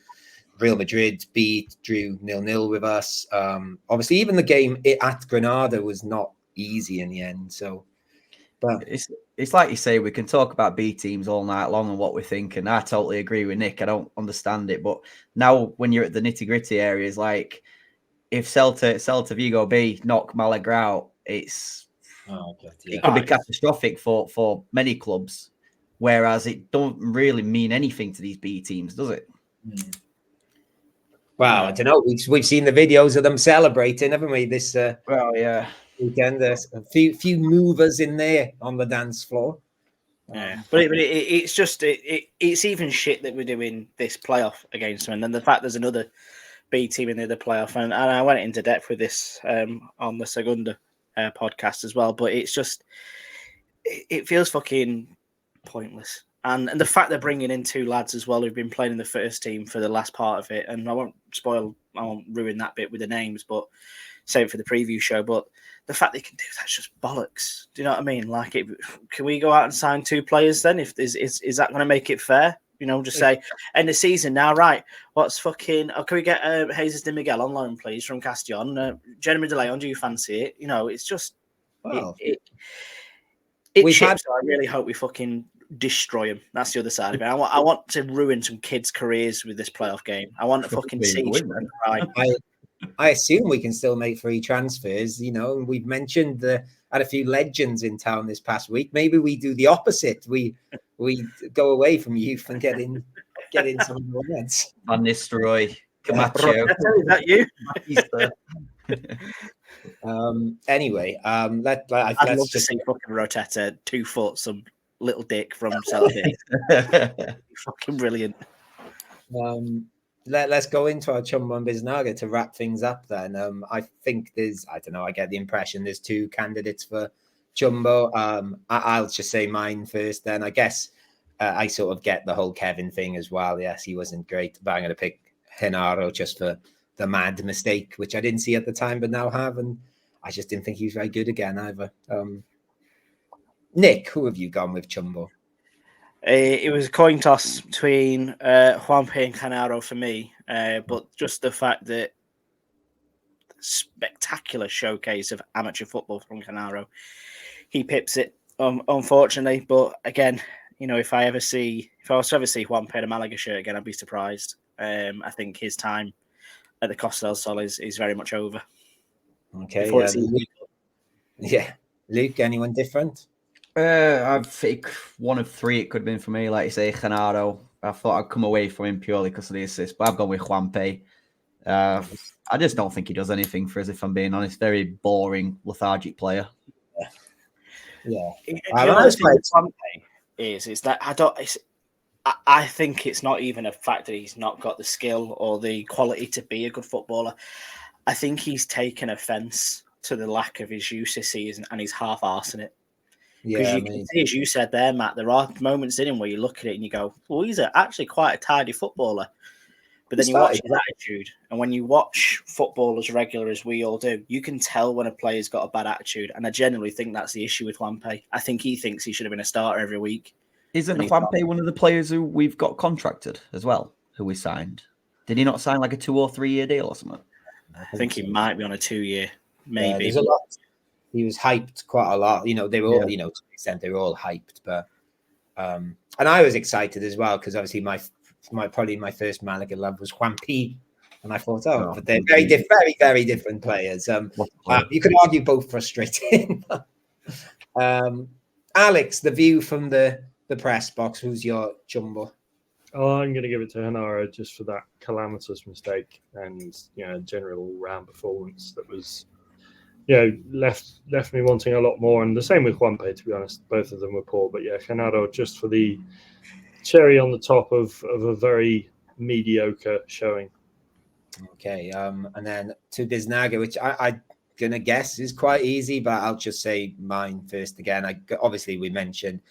Real Madrid drew 0-0 with us. Obviously, even the game at Granada was not easy in the end. So, but it's like you say, we can talk about B teams all night long and what we think, and I totally agree with Nick. I don't understand it, but now when you're at the nitty gritty areas, like if Celta Vigo B knock Malaga out, it could be catastrophic for many clubs. Whereas it don't really mean anything to these B teams, does it? Well, I don't know. We've seen the videos of them celebrating, haven't we? This weekend, there's a few movers in there on the dance floor. Yeah, but it's just it's even shit that we're doing this playoff against them, and then the fact there's another B team in the other playoff, and I went into depth with this on the Segunda podcast as well. But it's just it feels fucking pointless. And the fact they're bringing in 2 lads as well who've been playing in the first team for the last part of it, and I won't ruin that bit with the names, but save it for the preview show. But the fact they can do that's just bollocks. Do you know what I mean? Like, can we go out and sign 2 players then? If is that going to make it fair? You know, just say end of season now, right? What's fucking? Oh, can we get Jesus de Miguel on loan, please, from Castellon? Jeremy De Leon, do you fancy it? You know, it's just it chips. I really hope we fucking destroy him. That's the other side of it. I want to ruin some kids' careers with this playoff game. I want to fucking see I assume we can still make free transfers, you know, and we've mentioned had a few legends in town this past week. Maybe we do the opposite. We go away from youth and get in some of the lads. Van Nistelrooy, Camacho. Is that you? Anyway, I'd love to see fucking Rotetta 2 foot some little dick from Celtic. Fucking brilliant. Let's go into our Chumbo and Biznaga to wrap things up then. I think I get the impression there's 2 candidates for Chumbo. I'll just say mine first then. I guess I sort of get the whole Kevin thing as well. Yes, he wasn't great, but I'm going to pick Genaro just for the mad mistake, which I didn't see at the time, but now have. And I just didn't think he was very good again either. Nick, who have you gone with Chumbo? It was a coin toss between Juanpe and Genaro for me, but just the fact that spectacular showcase of amateur football from Genaro, he pips it, unfortunately. But again, you know, if I was to ever see Juanpe in a Malaga shirt again, I'd be surprised. I think his time at the Costa del Sol is very much over. Okay. Luke, anyone different? I think one of 3 it could have been for me. Like you say, Genaro, I thought I'd come away from him purely because of the assist, but I've gone with Juanpe. I just don't think he does anything for us, if I'm being honest. Very boring, lethargic player. Yeah. The other thing with Juanpe is that I think it's not even a fact that he's not got the skill or the quality to be a good footballer. I think he's taken offence to the lack of his use this season and he's half-arsing it. Because you can see, as you said there, Matt, there are moments in him where you look at it and you go, well, he's actually quite a tidy footballer. But then you watch his attitude, and when you watch football as regular as we all do, you can tell when a player's got a bad attitude. And I generally think that's the issue with Juanpe. I think he thinks he should have been a starter every week. Isn't Juanpe one of the players who we've got contracted as well, who we signed? Did he not sign like a 2 or 3 year deal or something? I think he might be on a 2-year, maybe. There's a lot. He was hyped quite a lot. They were all, to an extent, they were all hyped. But and I was excited as well because obviously probably my first Malaga love was Juanpe, and I thought, but they're very, very different players. You could argue both frustrating. Alex, the view from the press box. Who's your jumbo? Oh, I'm going to give it to Henaro just for that calamitous mistake and general round performance that was left me wanting a lot more. And the same with Juanpe, to be honest. Both of them were poor, but Henaro just for the cherry on the top of a very mediocre showing. Okay, and then to Biznaga, which I'm gonna guess is quite easy, but I'll just say mine first again. Obviously we mentioned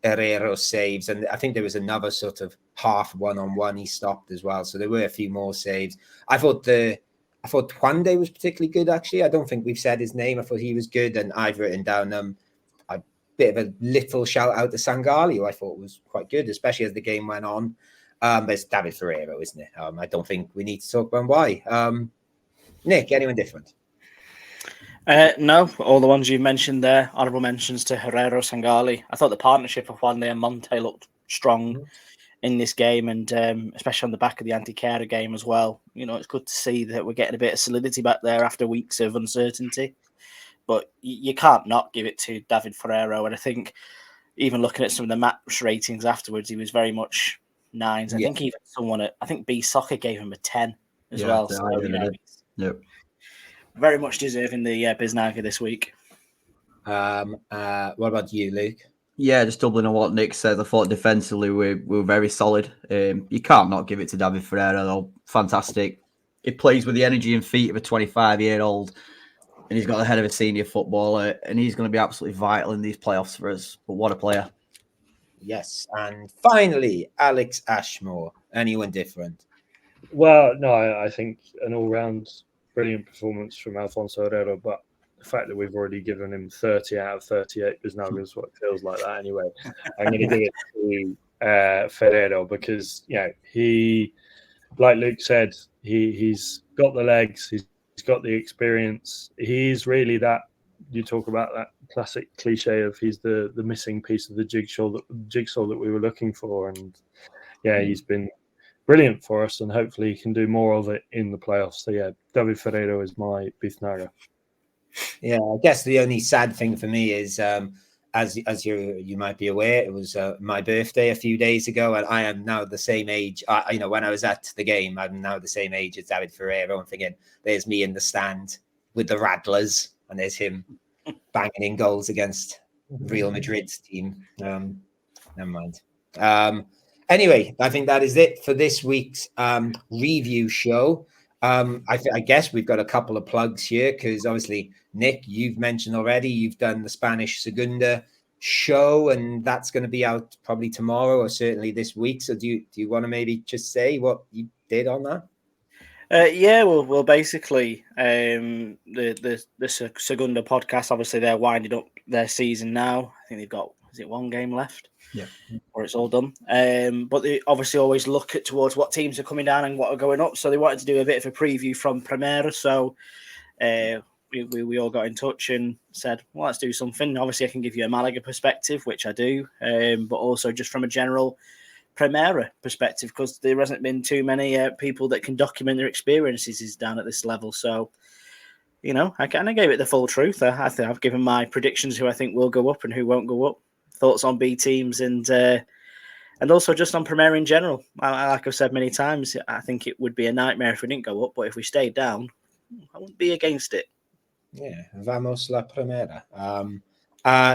Herrera's saves, and I think there was another sort of half one-on-one he stopped as well. So there were a few more saves. I thought Twande was particularly good, actually. I don't think we've said his name. I thought he was good, and I've written down a bit of a little shout out to Sangali, who I thought was quite good, especially as the game went on. But it's David Ferreiro, isn't it? I don't think we need to talk about why. Nick, anyone different? No, all the ones you mentioned there, honourable mentions to Herrero, Sangali. I thought the partnership of Juande and Monte looked strong in this game, and especially on the back of the Antequera game as well. It's good to see that we're getting a bit of solidity back there after weeks of uncertainty. But you can't not give it to David Ferreiro. And I think even looking at some of the match ratings afterwards, he was very much 9s. I think even someone B Soccer gave him a 10 as well. So, very much deserving the Biznaga this week. What about you, Luke? Yeah, just doubling on what Nick said. I thought defensively we were very solid. You can't not give it to David Ferreira, though. Fantastic. He plays with the energy and feet of a 25-year-old, and he's got the head of a senior footballer, and he's going to be absolutely vital in these playoffs for us. But what a player. Yes. And finally, Alex Ashmore. Anyone different? Well, no, I think an all-round brilliant performance from Alfonso Herrera, but the fact that we've already given him 30 out of 38 is now just what it feels like that anyway. I'm going to give it to Ferrero because, he, like Luke said, he's got the legs, he's got the experience. He's really that, you talk about that classic cliche of he's the missing piece of the jigsaw that we were looking for. And he's been brilliant for us, and hopefully he can do more of it in the playoffs. So David Ferreiro is my Biznaga. Yeah, I guess the only sad thing for me is, as you might be aware, it was my birthday a few days ago, and I am now the same age. When I was at the game, I'm now the same age as David Ferreiro. I'm thinking, there's me in the stand with the Rattlers, and there's him banging in goals against Real Madrid's team. Never mind. Anyway, I think that is it for this week's review show. I guess we've got a couple of plugs here because obviously, Nick, you've mentioned already, you've done the Spanish Segunda show, and that's going to be out probably tomorrow or certainly this week. So do you want to maybe just say what you did on that? Well, basically, the Segunda podcast, obviously they're winding up their season now. I think they've got, is it one game left? Yeah. Or it's all done. But they obviously always look towards what teams are coming down and what are going up. So they wanted to do a bit of a preview from Primera. So we all got in touch and said, well, let's do something. Obviously, I can give you a Malaga perspective, which I do, but also just from a general Primera perspective, because there hasn't been too many people that can document their experiences down at this level. So, I kind of gave it the full truth. I think I've given my predictions who I think will go up and who won't go up. Thoughts on B teams, and And also just on Premier in general, like I've said many times, I think it would be a nightmare if we didn't go up, but if we stayed down, I wouldn't be against it. Yeah, Vamos la Primera.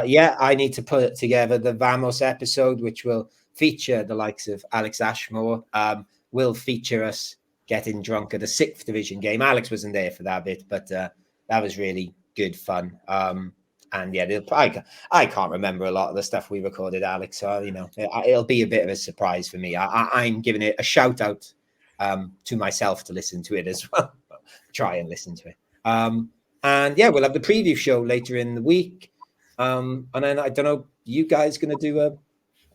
Yeah, I need to put together the Vamos episode, which will feature the likes of Alex Ashmore, will feature us getting drunk at a 6th division game. Alex wasn't there for that bit, but that was really good fun. And yeah, I can't remember a lot of the stuff we recorded, Alex. So, it'll be a bit of a surprise for me. I'm giving it a shout out to myself to listen to it as well. Try and listen to it. And yeah, we'll have the preview show later in the week. And then I don't know, you guys going to do a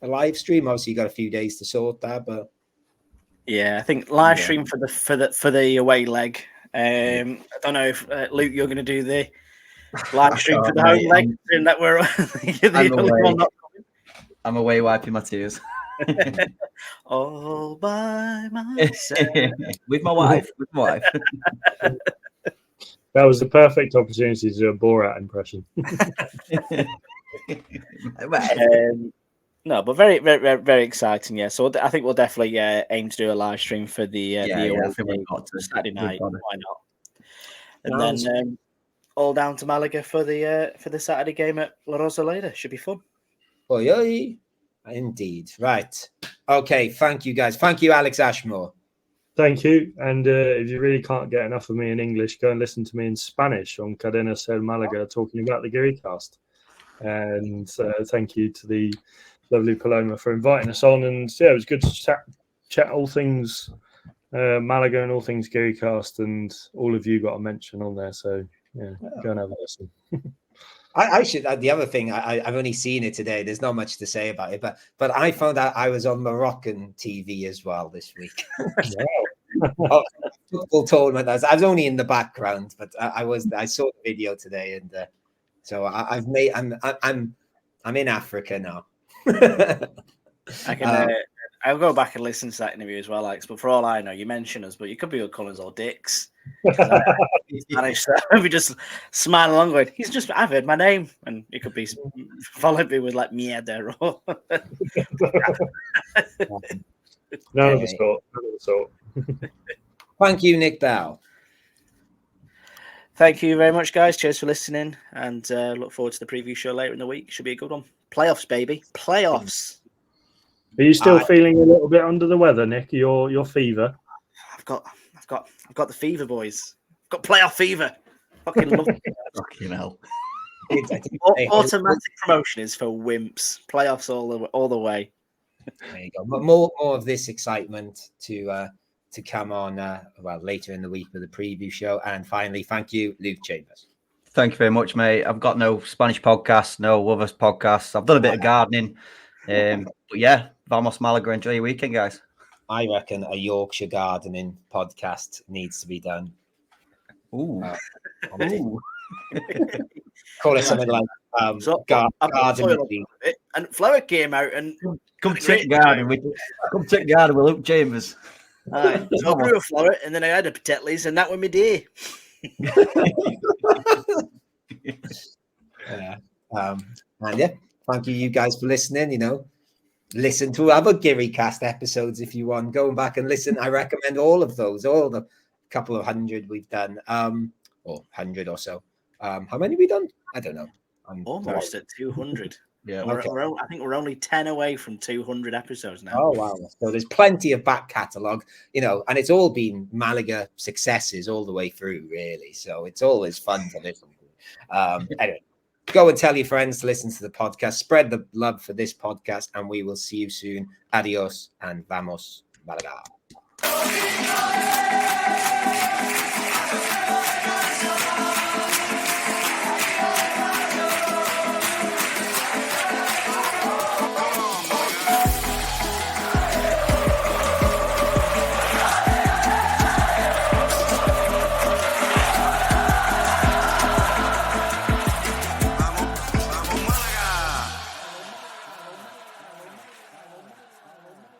live stream? Obviously, you got a few days to sort that, but yeah, I think live stream for the away leg. I don't know if Luke, you're going to do the live stream for the home leg. That we're the only one not coming. I'm away wiping my tears. All by myself. with my wife. That was the perfect opportunity to do a Borat impression. No, but very, very, very exciting. Yeah, so I think we'll definitely aim to do a live stream for the Saturday night. Why not? And then all down to Malaga for the Saturday game at La Rosaleda. Should be fun. Oy. Indeed. Right. Okay. Thank you, guys. Thank you, Alex Ashmore. Thank you. And if you really can't get enough of me in English, go and listen to me in Spanish on Cadena Ser Malaga talking about the Geary cast. And thank you to the lovely Paloma for inviting us on. And yeah, it was good to chat all things Malaga and all things Geary cast. And all of you got a mention on there. So yeah, go and have a listen. I should. The other thing, I've only seen it today. There's not much to say about it, but I found out I was on Moroccan TV as well this week. Football tournament. I was only in the background, but I saw the video today, and so I'm in Africa now. I'll go back and listen to that interview as well, Alex. But for all I know, you mention us, but you could be Collins or Dix. Spanish, so we just smile along going, I've heard my name, and it could be followed me with like mierda or none of the sort. Thank you, Nick Bell. Thank you very much, guys. Cheers for listening, and look forward to the preview show later in the week. Should be a good one. Playoffs, baby. Playoffs. Are you still feeling a little bit under the weather, Nick? Your fever? I've got the fever, boys. I've got playoff fever. Fucking love it. Fucking hell. Automatic promotion is for wimps. Playoffs all the way. There you go. But more of this excitement to come on later in the week with the preview show. And finally, thank you, Luke Chambers. Thank you very much, mate. I've got no Spanish podcasts, no other podcasts. I've done a bit of gardening. But yeah, Vamos Malaga. Enjoy your weekend, guys. I reckon a Yorkshire gardening podcast needs to be done. Ooh. Call it something like gardening. And Flower came out and come check garden with Luke Chambers. So I grew a flower and then I had a Petetlis and that was my day. And yeah, thank you guys for listening. Listen to other Geary Cast episodes if you want. Go back and listen. I recommend all of those, all the couple of 100 we've done, or 100 or so. How many we done? I don't know. I'm almost at 200. Yeah, okay. I think we're only 10 away from 200 episodes now. Oh wow! So there's plenty of back catalogue, and it's all been Malaga successes all the way through, really. So it's always fun to listen to. Anyway. Go and tell your friends to listen to the podcast. Spread the love for this podcast, and we will see you soon. Adios and vamos, Malaga.